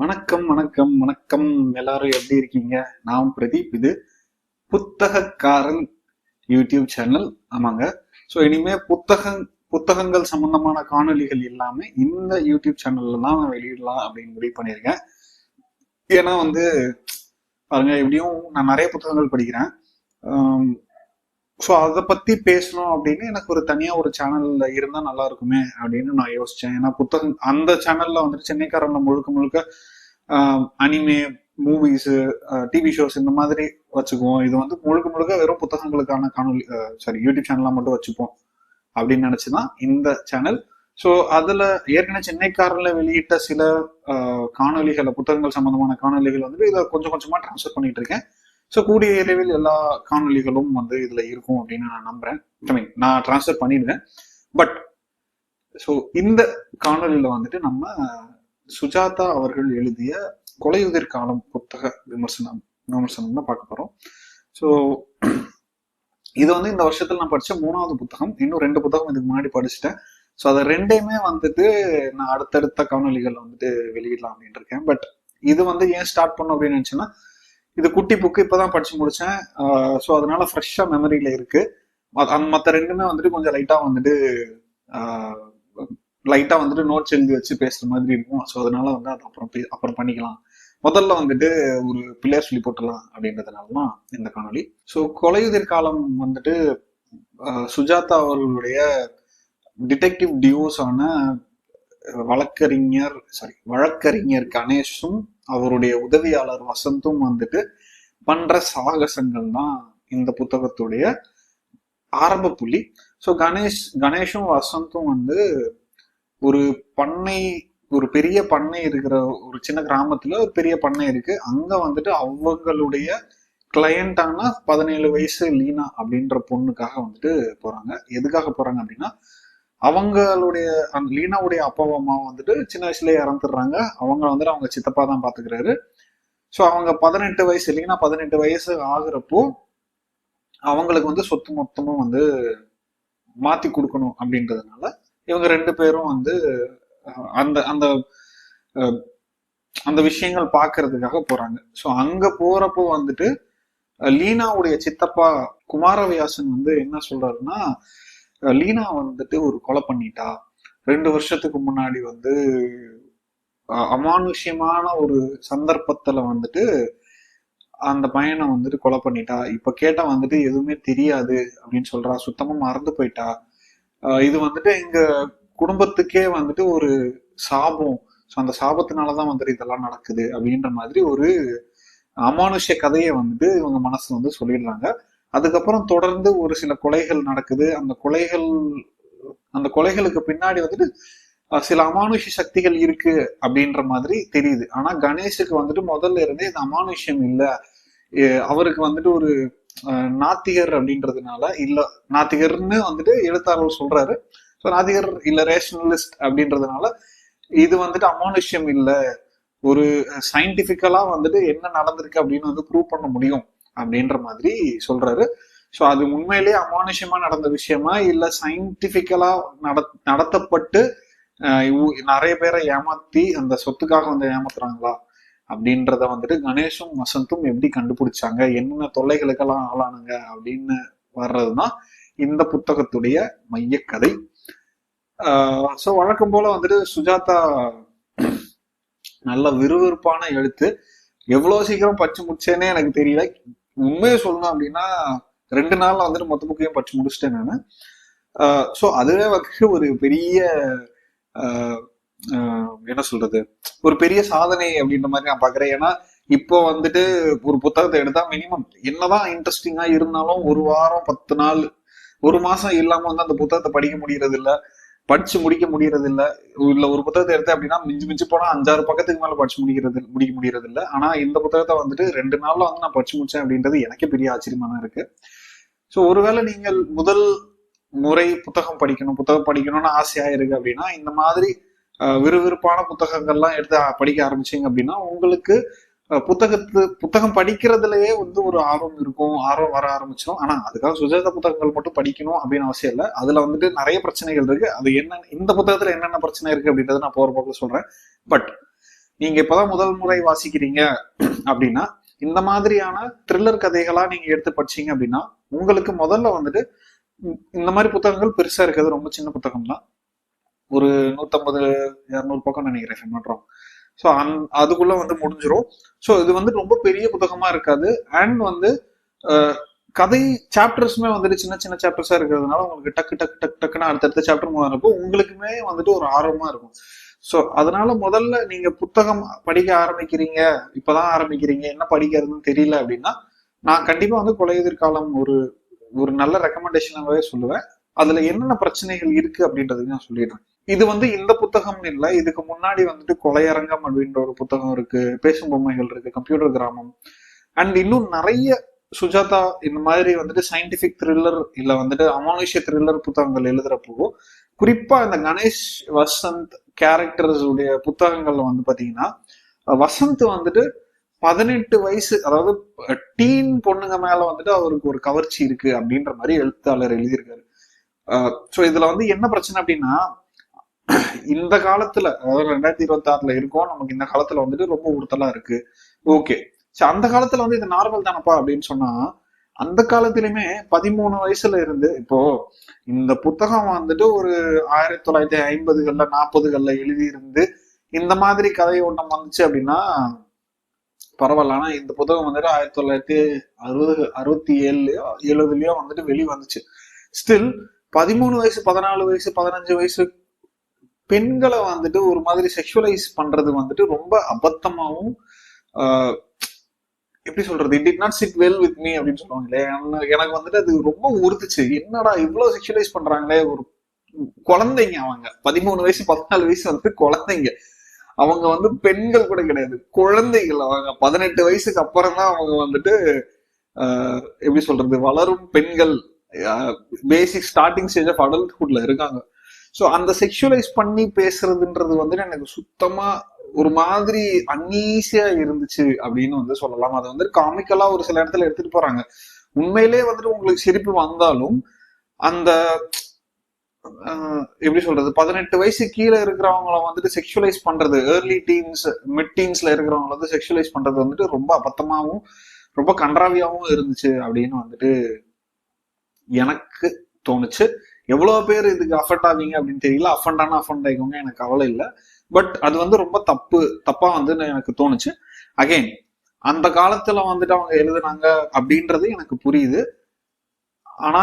வணக்கம் வணக்கம் வணக்கம். எல்லாரும் எப்படி இருக்கீங்க? நான் பிரதீப். இது புத்தகக்காரன் யூடியூப் சேனல். ஆமாங்க. ஸோ இனிமே புத்தகங்கள் சம்பந்தமான காணொளிகள் இல்லாம இந்த யூடியூப் சேனல்ல தான் நான் வெளியிடலாம் அப்படின்னு முடிவு பண்ணியிருக்கேன். ஏன்னா பாருங்க, எப்படியும் நான் நிறைய புத்தகங்கள் படிக்கிறேன். ஸோ அதை பத்தி பேசணும் அப்படின்னு எனக்கு ஒரு தனியா ஒரு சேனல்ல இருந்தா நல்லா இருக்குமே அப்படின்னு நான் யோசிச்சேன். ஏன்னா அந்த சேனல்ல சென்னைக்காரன்ல முழுக்க முழுக்க அனிமே, மூவிஸ், டிவி ஷோஸ் இந்த மாதிரி வச்சுக்குவோம். இது முழுக்க முழுக்க வெறும் புத்தகங்களுக்கான காணொலி, யூடியூப் சேனலா மட்டும் வச்சுப்போம் அப்படின்னு நினைச்சுதான் இந்த சேனல். ஸோ அதுல ஏற்கனவே சென்னைக்காரன்ல வெளியிட்ட சில காணொலிகளை, புத்தகங்கள் சம்பந்தமான காணொலிகள் இதை கொஞ்சம் கொஞ்சமா டிரான்ஸ்ஃபர் பண்ணிட்டு இருக்கேன். ஸோ கூடிய விரைவில் எல்லா காணொலிகளும் இதுல இருக்கும் அப்படின்னு நான் நம்புறேன். நான் டிரான்ஸ்ஃபர் பண்ணிடுவேன். பட் ஸோ இந்த காணொலியில நம்ம சுஜாதா அவர்கள் எழுதிய கொலையுதிர் காலம் புத்தக விமர்சனம் தான் பார்க்க போறோம். ஸோ இது இந்த வருஷத்துல நான் படிச்ச 3வது புத்தகம். இன்னும் 2 புத்தகம் இதுக்கு முன்னாடி படிச்சுட்டேன். ஸோ அதை ரெண்டையுமே நான் அடுத்தடுத்த காணொலிகள் வெளியிடலாம் அப்படின்னு இருக்கேன். பட் இது ஏன் ஸ்டார்ட் பண்ணும் அப்படின்னு நினைச்சேன்னா, இது குட்டி புக்கு, இப்பதான் படிச்சு முடிச்சேன். ஸோ அதனால ஃப்ரெஷ்ஷா மெமரியில இருக்கு. மற்ற ரெண்டுமே கொஞ்சம் லைட்டா நோட்ஸ் எழுதி வச்சு பேசுற மாதிரி இருக்கும். ஸோ அதனால அது அப்புறம் பண்ணிக்கலாம். முதல்ல ஒரு பிள்ளையார் சொல்லி போட்டலாம் அப்படின்றதுனாலதான் இந்த காணொலி. ஸோ கொலையுதிர் காலம் சுஜாதா அவர்களுடைய டிடெக்டிவ் டியூஸான வழக்கறிஞர் கணேஷும் அவருடைய உதவியாளர் வசந்தும் பண்ற சாகசங்கள் தான் இந்த புத்தகத்துடைய ஆரம்ப புள்ளி. ஸோ கணேஷும் வசந்தும் ஒரு பெரிய பண்ணை இருக்கிற ஒரு சின்ன கிராமத்துல ஒரு பெரிய பண்ணை இருக்கு. அங்க அவங்களுடைய கிளையண்டான 17 வயசு லீனா அப்படின்ற பொண்ணுக்காக போறாங்க. எதுக்காக போறாங்க அப்படின்னா, அவங்களுடைய லீனாவுடைய அப்பா அம்மா சின்ன வயசுலயே இறந்துடுறாங்க. அவங்க அவங்க சித்தப்பா தான் பாத்துக்கிறாரு. ஸோ அவங்க 18 வயசு, லீனா 18 வயசு ஆகுறப்போ அவங்களுக்கு சொத்து மொத்தமும் மாத்தி கொடுக்கணும் அப்படின்றதுனால இவங்க 2 பேரும் அந்த அந்த அந்த விஷயங்கள் பாக்குறதுக்காக போறாங்க. ஸோ அங்க போறப்போ லீனாவுடைய சித்தப்பா குமாரவியாசன் என்ன சொல்றாருன்னா, லீனா ஒரு கொலை பண்ணிட்டா. 2 வருஷத்துக்கு முன்னாடி அமானுஷ்யமான ஒரு சந்தர்ப்பத்துல அந்த பையனை கொலை பண்ணிட்டா. இப்ப கேட்டா எதுவுமே தெரியாது அப்படின்னு சொல்றா. சுத்தமா மறந்து போயிட்டா. இது எங்க குடும்பத்துக்கே ஒரு சாபம். ஸோ அந்த சாபத்தினாலதான் இதெல்லாம் நடக்குது அப்படின்ற மாதிரி ஒரு அமானுஷ்ய கதையை இவங்க மனசுல சொல்லிடுறாங்க. அதுக்கப்புறம் தொடர்ந்து ஒரு சில கொலைகள் நடக்குது. அந்த கொலைகளுக்கு பின்னாடி சில அமானுஷ்ய சக்திகள் இருக்கு அப்படின்ற மாதிரி தெரியுது. ஆனா கணேஷுக்கு முதல்ல இருந்தே இந்த அமானுஷ்யம் இல்ல, அவருக்கு ஒரு நாத்திகர் அப்படின்றதுனால, இல்ல நாத்திகர்னு எழுத்தாளர் சொல்றாரு. ஸோ நாத்திகர் இல்ல ரேஷனலிஸ்ட் அப்படின்றதுனால இது அமானுஷ்யம் இல்ல, ஒரு சயின்டிபிக்கலா என்ன நடந்திருக்கு அப்படின்னு ப்ரூவ் பண்ண முடியும் அப்படின்ற மாதிரி சொல்றாரு. ஸோ அது உண்மையிலேயே அமானுஷ்யமா நடந்த விஷயமா, இல்ல சயின்டிபிக்கலா நடத்தப்பட்டு நிறைய பேரை ஏமாத்தி அந்த சொத்துக்காக ஏமாத்துறாங்களா அப்படின்றத கணேஷும் வசந்தும் எப்படி கண்டுபிடிச்சாங்க, என்னென்ன தொல்லைகளுக்கெல்லாம் ஆளானுங்க அப்படின்னு வர்றதுதான் இந்த புத்தகத்துடைய மைய கதை. ஸோ வழக்கம் போல சுஜாதா நல்ல விறுவிறுப்பான எழுத்து. எவ்வளவு சீக்கிரம் படிச்சு முடிச்சேன்னே எனக்கு தெரியல. உண்மையை சொல்லணும் அப்படின்னா 2 நாள்ல மொத்த புக்கையும் படிச்சு முடிச்சிட்டேன் நானு. ஸோ அதுவே ஒரு பெரிய என்ன சொல்றது, ஒரு பெரிய சாதனை அப்படின்ற மாதிரி நான் பாக்குறேன். ஏன்னா இப்போ ஒரு புத்தகத்தை எடுத்தா மினிமம் என்னதான் இன்ட்ரெஸ்டிங்கா இருந்தாலும் 1 வாரம் 10 நாள் 1 மாசம் இல்லாம அந்த புத்தகத்தை படிக்க முடியறது இல்ல, படிச்சு முடிக்க முடியறது இல்ல. இல்ல ஒரு புத்தகத்தை எடுத்தேன் அப்படின்னா மிஞ்சு போனா 5-6 பக்கத்துக்கு மேல படிச்சு முடிக்க முடியறது இல்ல. ஆனா இந்த புத்தகத்தை 2 நாள்ல நான் படிச்சு முடிச்சேன் அப்படின்றது எனக்கே பெரிய ஆச்சரியமா தான் இருக்கு. ஸோ ஒருவேளை நீங்கள் முதல் முறை புத்தகம் படிக்கணும்னு ஆசையா இருக்கு அப்படின்னா, இந்த மாதிரி விறுவிறுப்பான புத்தகங்கள்லாம் எடுத்து படிக்க ஆரம்பிச்சீங்க அப்படின்னா உங்களுக்கு புத்தகம் படிக்கிறதுலயே ஒரு ஆர்வம் இருக்கும், ஆர்வம் வர ஆரம்பிச்சிடும். ஆனா அதுக்காக சுஜாதா புத்தகங்கள் மட்டும் படிக்கணும் அப்படின்னு அவசியம் இல்லை. அதுல நிறைய பிரச்சனைகள் இருக்கு. அது என்ன, இந்த புத்தகத்துல என்னென்ன பிரச்சனை இருக்கு அப்படின்றத நான் போற போக்குல சொல்றேன். பட் நீங்க இப்பதான் முதல் முறை வாசிக்கிறீங்க அப்படின்னா இந்த மாதிரியான த்ரில்லர் கதைகளா நீங்க எடுத்து படிச்சீங்க அப்படின்னா உங்களுக்கு முதல்ல வந்துட்டு இந்த மாதிரி புத்தகங்கள் பெருசா இருக்கிறது ரொம்ப சின்ன புத்தகம் தான். ஒரு 150-200 பக்கம் நினைக்கிறேன் மாட்டோம். ஸோ அதுக்குள்ள வந்து முடிஞ்சிடும். ஸோ இது வந்து ரொம்ப பெரிய புத்தகமா இருக்காது. அண்ட் வந்து கதை சாப்டர்ஸுமே வந்துட்டு சின்ன சின்ன சாப்டர்ஸா இருக்கிறதுனால உங்களுக்கு டக்கு டக்கு டக்கு டக்குன்னு அடுத்தடுத்த சாப்டர் வரப்போ உங்களுக்குமே வந்துட்டு ஒரு ஆர்வமா இருக்கும். ஸோ அதனால முதல்ல நீங்க புத்தகம் படிக்க ஆரம்பிக்கிறீங்க, இப்பதான் ஆரம்பிக்கிறீங்க, என்ன படிக்கிறதுன்னு தெரியல அப்படின்னா நான் கண்டிப்பா வந்து கொலையுதிர் காலம் ஒரு ஒரு நல்ல ரெக்கமெண்டேஷனாவே சொல்லுவேன். அதுல என்னென்ன பிரச்சனைகள் இருக்கு அப்படின்றதையும் நான் சொல்லிடுறேன். இது வந்து இந்த புத்தகம் இல்லை, இதுக்கு முன்னாடி வந்துட்டு கொலையரங்கம் அப்படின்ற ஒரு புத்தகம் இருக்கு, பேசும் பொம்மைகள் இருக்கு, கம்ப்யூட்டர் கிராமம், அண்ட் இன்னும் நிறைய சுஜாதா இந்த மாதிரி வந்துட்டு சயின்டிபிக் த்ரில்லர் இல்ல வந்துட்டு அமானுஷ்ய த்ரில்லர் புத்தகங்கள் எழுதுறப்போ குறிப்பா இந்த கணேஷ் வசந்த் கேரக்டர்ஸ் உடைய புத்தகங்கள்ல வந்து பாத்தீங்கன்னா வசந்த் வந்துட்டு 18 வயசு, அதாவது டீன் பொண்ணுங்க மேல வந்துட்டு அவருக்கு ஒரு கவர்ச்சி இருக்கு அப்படின்ற மாதிரி எழுத்தாளர் எழுதியிருக்காரு. ஸோ இதுல வந்து என்ன பிரச்சனை அப்படின்னா இந்த காலத்துல, அதாவது 2026 இருக்கோம், நமக்கு இந்த காலத்துல வந்துட்டு ரொம்ப உறுத்தலா இருக்கு. ஓகே, அந்த காலத்துல வந்து இது நார்மல் தானப்பா அப்படின்னு சொன்னா அந்த காலத்திலுமே 13 வயசுல இருந்து இப்போ இந்த புத்தகம் வந்துட்டு ஒரு 1950கள்ல 40கள்ல எழுதி இருந்து இந்த மாதிரி கதை ஓட்டம் வந்துச்சு அப்படின்னா பரவாயில்ல. ஆனா இந்த புத்தகம் வந்துட்டு 1967லயோ 70லயோ வந்துட்டு வெளி வந்துச்சு. ஸ்டில் 13 வயசு 14 வயசு 15 வயசு பெண்களை வந்துட்டு ஒரு மாதிரி செக்ஷுவலைஸ் பண்றது வந்துட்டு ரொம்ப அபத்தமாவும் எப்படி சொல்றது, it did not chit well with me அப்படின்னு சொல்லுவாங்களே, எனக்கு வந்துட்டு அது ரொம்ப உறுத்துச்சு. என்னடா இவ்வளவு செக்ஷுவலைஸ் பண்றாங்களே, ஒரு குழந்தைங்க, அவங்க 13 வயசு 14 வயசு வந்துட்டு குழந்தைங்க, அவங்க வந்து பெண்கள் கூட கிடையாது, குழந்தைகள். அவங்க 18 வயசுக்கு அப்புறம் தான் அவங்க வந்துட்டு எப்படி சொல்றது, வளரும் பெண்கள், பேசிக் ஸ்டார்டிங் ஸ்டேஜ் ஆஃப் அடல்ட்ஹுட்ல இருக்காங்க. ஸோ அந்த செக்ஷுவலைஸ் பண்ணி பேசுறதுன்றது வந்துட்டு எனக்கு சுத்தமா ஒரு மாதிரி அன்ஈஸியா இருந்துச்சு அப்படின்னு வந்து சொல்லலாம். அதை வந்து காமிக்கலா ஒரு சில இடத்துல எடுத்துட்டு போறாங்க. உண்மையிலே வந்துட்டு உங்களுக்கு சிரிப்பு வந்தாலும் அந்த எப்படி சொல்றது, 18 வயசு கீழே இருக்கிறவங்கள வந்துட்டு செக்ஷுவலைஸ் பண்றது, ஏர்லி டீன்ஸ் மிட் டீன்ஸ்ல இருக்கிறவங்கள வந்து செக்ஷுவலைஸ் பண்றது வந்துட்டு ரொம்ப அபத்தமாவும் ரொம்ப கன்றாவியாவும் இருந்துச்சு அப்படின்னு வந்துட்டு எனக்கு தோணுச்சு. எவ்வளவு பேர் இதுக்கு அஃபெண்ட் ஆவீங்க அப்படின்னு தெரியல. அஃபெண்ட் ஆகிக்கோங்க, எனக்கு கவலை இல்லை. பட் அது வந்து ரொம்ப தப்பா வந்து எனக்கு தோணுச்சு. அகைன் அந்த காலத்துல வந்துட்டு அவங்க எழுதுனாங்க அப்படின்றது எனக்கு புரியுது. ஆனா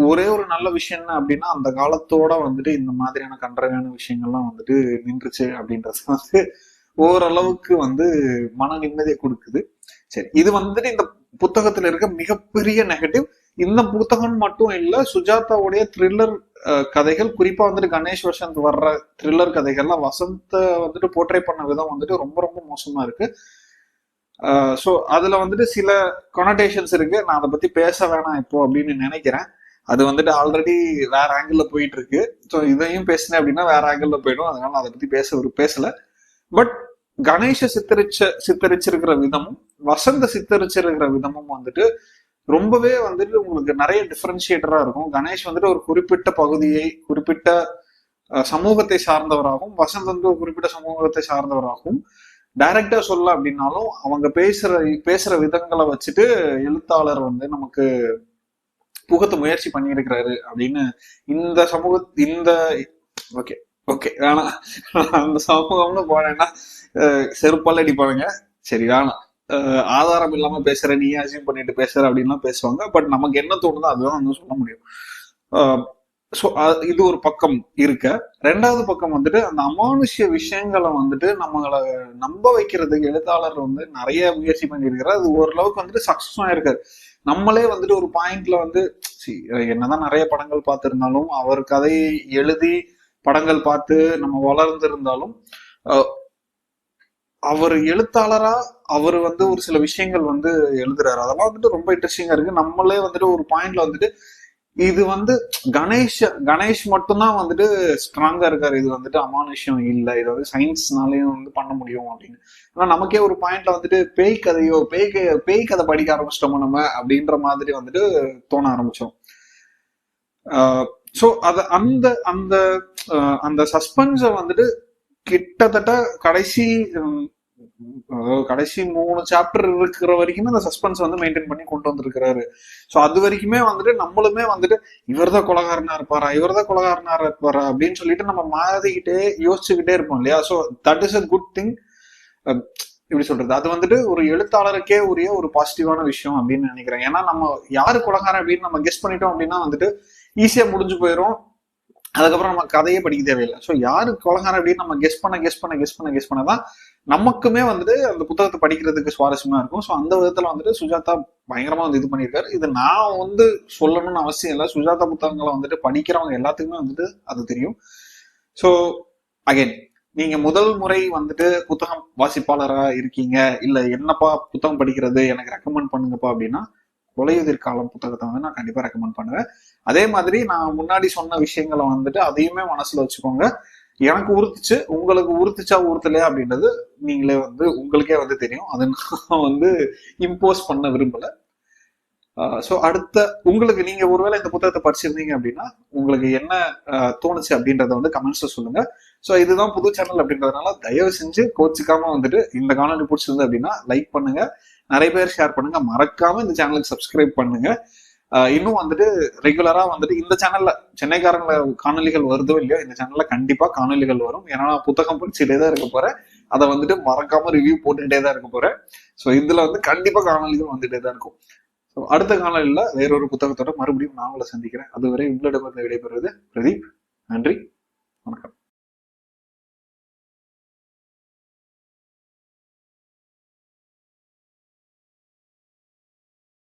ஒரே ஒரு நல்ல விஷயம் என்ன அப்படின்னா அந்த காலத்தோட வந்துட்டு இந்த மாதிரியான கன்றாவியான விஷயங்கள்லாம் வந்துட்டு நின்றுச்சு அப்படின்றது வந்து ஓரளவுக்கு வந்து மன நிம்மதியை கொடுக்குது. சரி, இது வந்துட்டு இந்த புத்தகத்துல இருக்க மிகப்பெரிய நெகட்டிவ். இந்த புத்தகம் மட்டும் இல்ல, சுஜாதாவுடைய த்ரில்லர் கதைகள், குறிப்பா வந்துட்டு கணேஷ் வசந்த் வர்ற த்ரில்லர் கதைகள்லாம் வசந்த வந்துட்டு போர்ட்ரே பண்ண விதம் வந்துட்டு ரொம்ப ரொம்ப மோசமா இருக்கு. ஸோ அதுல வந்துட்டு சில கொனடேஷன்ஸ் இருக்கு, நான் அதை பத்தி பேச வேணாம் இப்போ அப்படின்னு நினைக்கிறேன். அது வந்துட்டு ஆல்ரெடி வேற ஆங்கிள் போயிட்டு இருக்கு. ஸோ இதையும் பேசினேன் அப்படின்னா வேற ஆங்கிள் போயிடும், அதனால அதை பத்தி பேசல. பட் கணேஷ சித்தரிச்சிருக்கிற விதமும் வசந்த சித்தரிச்சிருக்கிற விதமும் வந்துட்டு ரொம்பவே வந்துட்டு உங்களுக்கு நிறைய டிஃபரன்ஷியேட்டரா இருக்கும். கணேஷ் வந்துட்டு ஒரு குறிப்பிட்ட பகுதியை, குறிப்பிட்ட சமூகத்தை சார்ந்தவராகவும், வசந்த் வந்து ஒரு குறிப்பிட்ட சமூகத்தை சார்ந்தவராகவும் டைரக்டா சொல்ல அப்படின்னாலும் அவங்க பேசுற விதங்களை வச்சுட்டு எழுத்தாளர் வந்து நமக்கு புகத்த முயற்சி பண்ணியிருக்கிறாரு அப்படின்னு. இந்த ஓகே ஓகே வேணாம், அந்த சமூகம்னு போனேன்னா செருப்பால் அடிப்பாங்க. சரி வேணாம், ஆதாரம் இல்லாம பேசுற, நீ அசியூம் பண்ணிட்டு பேசுற அப்படின்லாம் பேசுவாங்க. பட் நமக்கு என்ன தோணுதோ அதுதான் வந்து சொல்ல முடியும். ஸோ இது ஒரு பக்கம் இருக்க. ரெண்டாவது பக்கம் வந்துட்டு அந்த அமானுஷ்ய விஷயங்களை வந்துட்டு நம்மளை நம்ப வைக்கிறதுக்கு எழுத்தாளர் வந்து நிறைய முயற்சி பண்ணியிருக்கிறார். அது ஓரளவுக்கு வந்துட்டு சக்சஸும் ஆயிருக்காரு. நம்மளே வந்துட்டு ஒரு பாயிண்ட்ல வந்து என்னதான் நிறைய படங்கள் பார்த்திருந்தாலும், அவர் கதையை எழுதி படங்கள் பார்த்து நம்ம வளர்ந்திருந்தாலும், அவர் எழுத்தாளரா அவர் வந்து ஒரு சில விஷயங்கள் வந்து எழுதுறாரு, அதெல்லாம் வந்துட்டு ரொம்ப இன்ட்ரெஸ்டிங்கா இருக்கு. நம்மளே வந்துட்டு ஒரு பாயிண்ட்ல வந்துட்டு இது வந்து கணேஷ் மட்டும்தான் வந்துட்டு ஸ்ட்ராங்கா இருக்காரு, இது வந்துட்டு அமானுஷ்யம் இல்லை, இது வந்து சயின்ஸ்னாலையும் வந்து பண்ண முடியும் அப்படின்னு. ஆனா நமக்கே ஒரு பாயிண்ட்ல வந்துட்டு பேய் கதை படிக்க ஆரம்பிச்சிட்டோமோ நம்ம அப்படின்ற மாதிரி வந்துட்டு தோண ஆரம்பிச்சோம். ஸோ அந்த அந்த அந்த சஸ்பென்ஸை வந்துட்டு கிட்டத்தட்ட கடைசி கடைசி 3 சாப்டர் இருக்கிற வரைக்குமே அந்த சஸ்பென்ஸ் வந்து மெயின்டைன் பண்ணி கொண்டு வந்திருக்கிறாரு. ஸோ அது வரைக்குமே வந்துட்டு நம்மளுமே வந்துட்டு இவர்தான் கொலகாரனா இருப்பாரா, இவர்தான் கொலகாரனா இருப்பாரா அப்படின்னு சொல்லிட்டு நம்ம மாறிக்கிட்டே யோசிச்சுக்கிட்டே இருப்போம் இல்லையா. So that is a good thing. எப்படி சொல்றது, அது வந்துட்டு ஒரு எழுத்தாளருக்கே உரிய ஒரு பாசிட்டிவான விஷயம் அப்படின்னு நினைக்கிறேன். ஏன்னா நம்ம யாரு கொலகாரன் அப்படின்னு நம்ம கெஸ் பண்ணிட்டோம் அப்படின்னா வந்துட்டு ஈஸியா முடிஞ்சு போயிடும். அதுக்கப்புறம் நம்ம கதையே படிக்க தேவையில்லை. ஸோ யாரு கொலகாரன் அப்படின்னு நம்ம கெஸ் பண்ணதான் நமக்குமே வந்துட்டு அந்த புத்தகத்தை படிக்கிறதுக்கு சுவாரஸ்யமா இருக்கும். ஸோ அந்த விதத்துல வந்துட்டு சுஜாதா பயங்கரமா வந்து இது பண்ணியிருக்காரு. இது நான் வந்து சொல்லணும்னு அவசியம் இல்லை. சுஜாதா புத்தகங்களை வந்துட்டு படிக்கிறவங்க எல்லாத்துக்குமே வந்துட்டு அது தெரியும். ஸோ அகைன், நீங்க முதல் முறை வந்துட்டு புத்தகம் வாசிப்பாளரா இருக்கீங்க, இல்ல என்னப்பா புத்தகம் படிக்கிறது எனக்கு ரெக்கமெண்ட் பண்ணுங்கப்பா அப்படின்னா கொலையுதிர் காலம் புத்தகத்தை வந்து நான் கண்டிப்பா ரெக்கமெண்ட் பண்ணுவேன். அதே மாதிரி நான் முன்னாடி சொன்ன விஷயங்களை வந்துட்டு அதையுமே மனசுல வச்சுக்கோங்க. எனக்கு உறுத்துச்சு, உங்களுக்கு உறுத்துச்சா உறுத்தலையா அப்படின்றது நீங்களே வந்து உங்களுக்கே வந்து தெரியும். அதை நான் வந்து இம்போஸ் பண்ண விரும்பல. ஸோ அடுத்த உங்களுக்கு நீங்க ஒருவேளை இந்த புத்தகத்தை படிச்சிருந்தீங்க அப்படின்னா உங்களுக்கு என்ன தோணுச்சு அப்படின்றத வந்து கமெண்ட்ஸ்ல சொல்லுங்க. ஸோ இதுதான் புது சேனல் அப்படின்றதுனால தயவு செஞ்சு கோச்சிக்காம வந்துட்டு இந்த காணொலி பிடிச்சிருந்து அப்படின்னா லைக் பண்ணுங்க, நிறைய பேர் ஷேர் பண்ணுங்க, மறக்காம இந்த சேனலுக்கு சப்ஸ்கிரைப் பண்ணுங்க. இன்னும் வந்துட்டு ரெகுலரா வந்துட்டு இந்த சேனல்ல சென்னைக்காரங்கள காணொலிகள் வருதோ இல்லையோ இந்த சேனல்ல கண்டிப்பா காணொலிகள் வரும். ஏன்னா நான் புத்தகம் படிச்சுட்டே தான் இருக்க போறேன், அதை வந்துட்டு மறக்காம ரிவ்யூ போட்டுக்கிட்டே தான் இருக்க போறேன். ஸோ இதுல வந்து கண்டிப்பா காணொலிகள் வந்துட்டே தான் இருக்கும். ஸோ அடுத்த காணொலியில வேறொரு புத்தகத்தோட மறுபடியும் நான் உங்களை சந்திக்கிறேன். அதுவரை உங்களிடமிருந்து விடைபெறுவது பிரதீப். நன்றி, வணக்கம்.